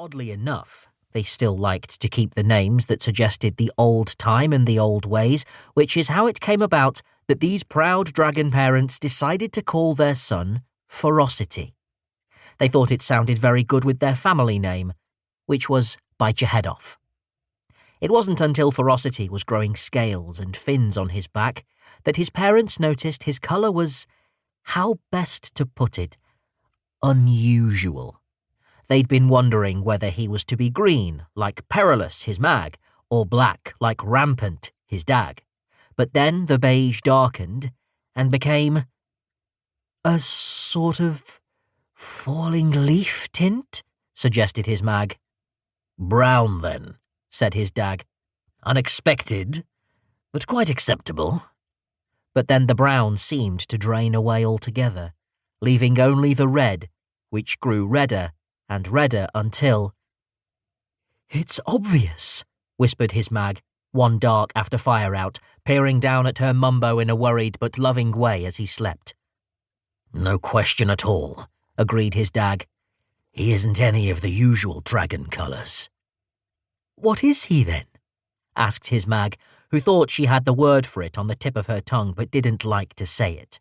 Oddly enough, they still liked to keep the names that suggested the old time and the old ways, which is how it came about that these proud dragon parents decided to call their son Ferocity. They thought it sounded very good with their family name, which was Bite Your Head Off. It wasn't until Ferocity was growing scales and fins on his back that his parents noticed his colour was, how best to put it, unusual. They'd been wondering whether he was to be green, like Perilous, his Mag, or black, like Rampant, his Dag. But then the beige darkened and became a sort of falling leaf tint, suggested his Mag. Brown, then, said his Dag. Unexpected, but quite acceptable. But then the brown seemed to drain away altogether, leaving only the red, which grew redder and redder until— "It's obvious," whispered his Mag, one dark after fire out, peering down at her mumbo in a worried but loving way as he slept. No question at all, agreed his Dag. He isn't any of the usual dragon colours. What is he, then? Asked his Mag, who thought she had the word for it on the tip of her tongue but didn't like to say it.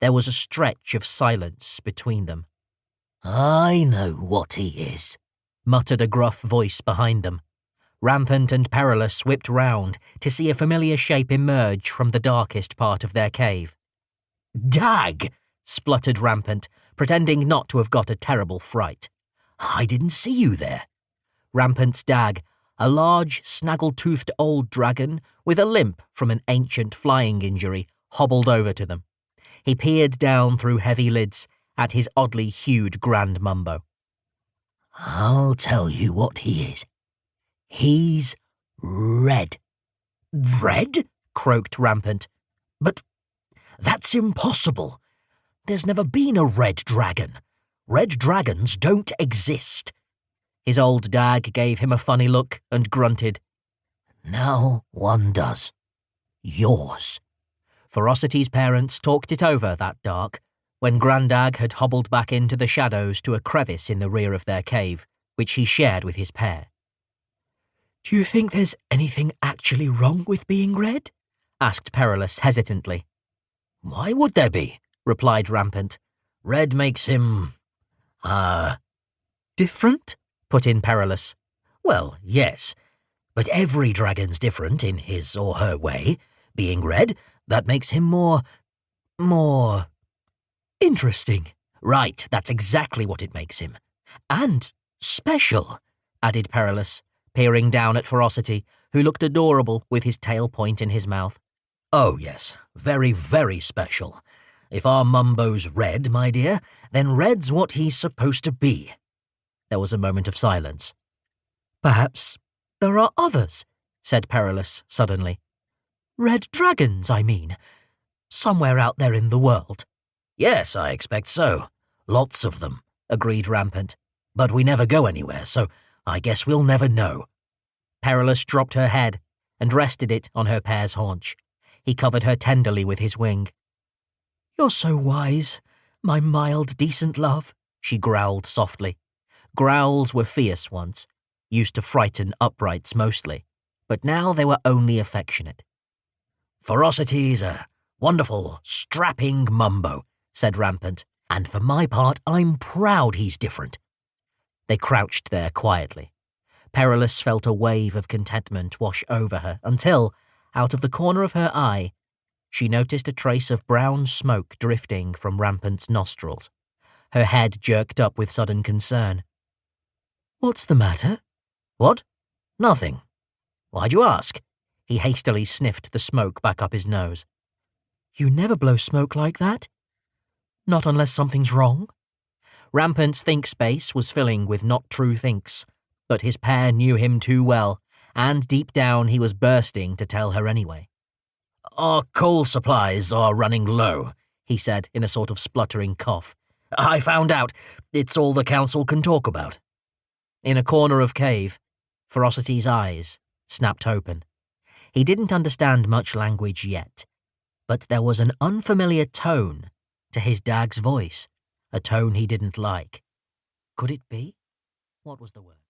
There was a stretch of silence between them. I know what he is, muttered a gruff voice behind them. Rampant and Perilous whipped round to see a familiar shape emerge from the darkest part of their cave. Dag, spluttered Rampant, pretending not to have got a terrible fright. I didn't see you there. Rampant's Dag, a large, snaggle-toothed old dragon with a limp from an ancient flying injury, hobbled over to them. He peered down through heavy lids at his oddly hued Grand Mumbo. I'll tell you what he is. He's red. Red? Croaked Rampant. But that's impossible. There's never been a red dragon. Red dragons don't exist. His old Dag gave him a funny look and grunted. Now one does. Yours. Ferocity's parents talked it over that dark, when Grandad had hobbled back into the shadows to a crevice in the rear of their cave, which he shared with his pair. Do you think there's anything actually wrong with being red? Asked Perilous hesitantly. Why would there be? Replied Rampant. Red makes him, different? Put in Perilous. Well, yes, but every dragon's different in his or her way. Being red, that makes him more interesting. Right, that's exactly what it makes him. And special, added Perilous, peering down at Ferocity, who looked adorable with his tail point in his mouth. Oh, yes, very, very special. If our Mumbo's red, my dear, then red's what he's supposed to be. There was a moment of silence. Perhaps there are others, said Perilous suddenly. Red dragons, I mean. Somewhere out there in the world. Yes, I expect so. Lots of them, agreed Rampant. But we never go anywhere, so I guess we'll never know. Perilous dropped her head and rested it on her pair's haunch. He covered her tenderly with his wing. You're so wise, my mild, decent love, she growled softly. Growls were fierce once, used to frighten uprights mostly, but now they were only affectionate. Ferocity's a wonderful, strapping Mumbo, said Rampant, and for my part, I'm proud he's different. They crouched there quietly. Perilous felt a wave of contentment wash over her until, out of the corner of her eye, she noticed a trace of brown smoke drifting from Rampant's nostrils. Her head jerked up with sudden concern. What's the matter? What? Nothing. Why'd you ask? He hastily sniffed the smoke back up his nose. You never blow smoke like that. Not unless something's wrong. Rampant's think space was filling with not true thinks, but his pair knew him too well, and deep down he was bursting to tell her anyway. Our coal supplies are running low, he said in a sort of spluttering cough. I found out. It's all the council can talk about. In a corner of cave, Ferocity's eyes snapped open. He didn't understand much language yet, but there was an unfamiliar tone to his Dag's voice, a tone he didn't like. Could it be? What was the word?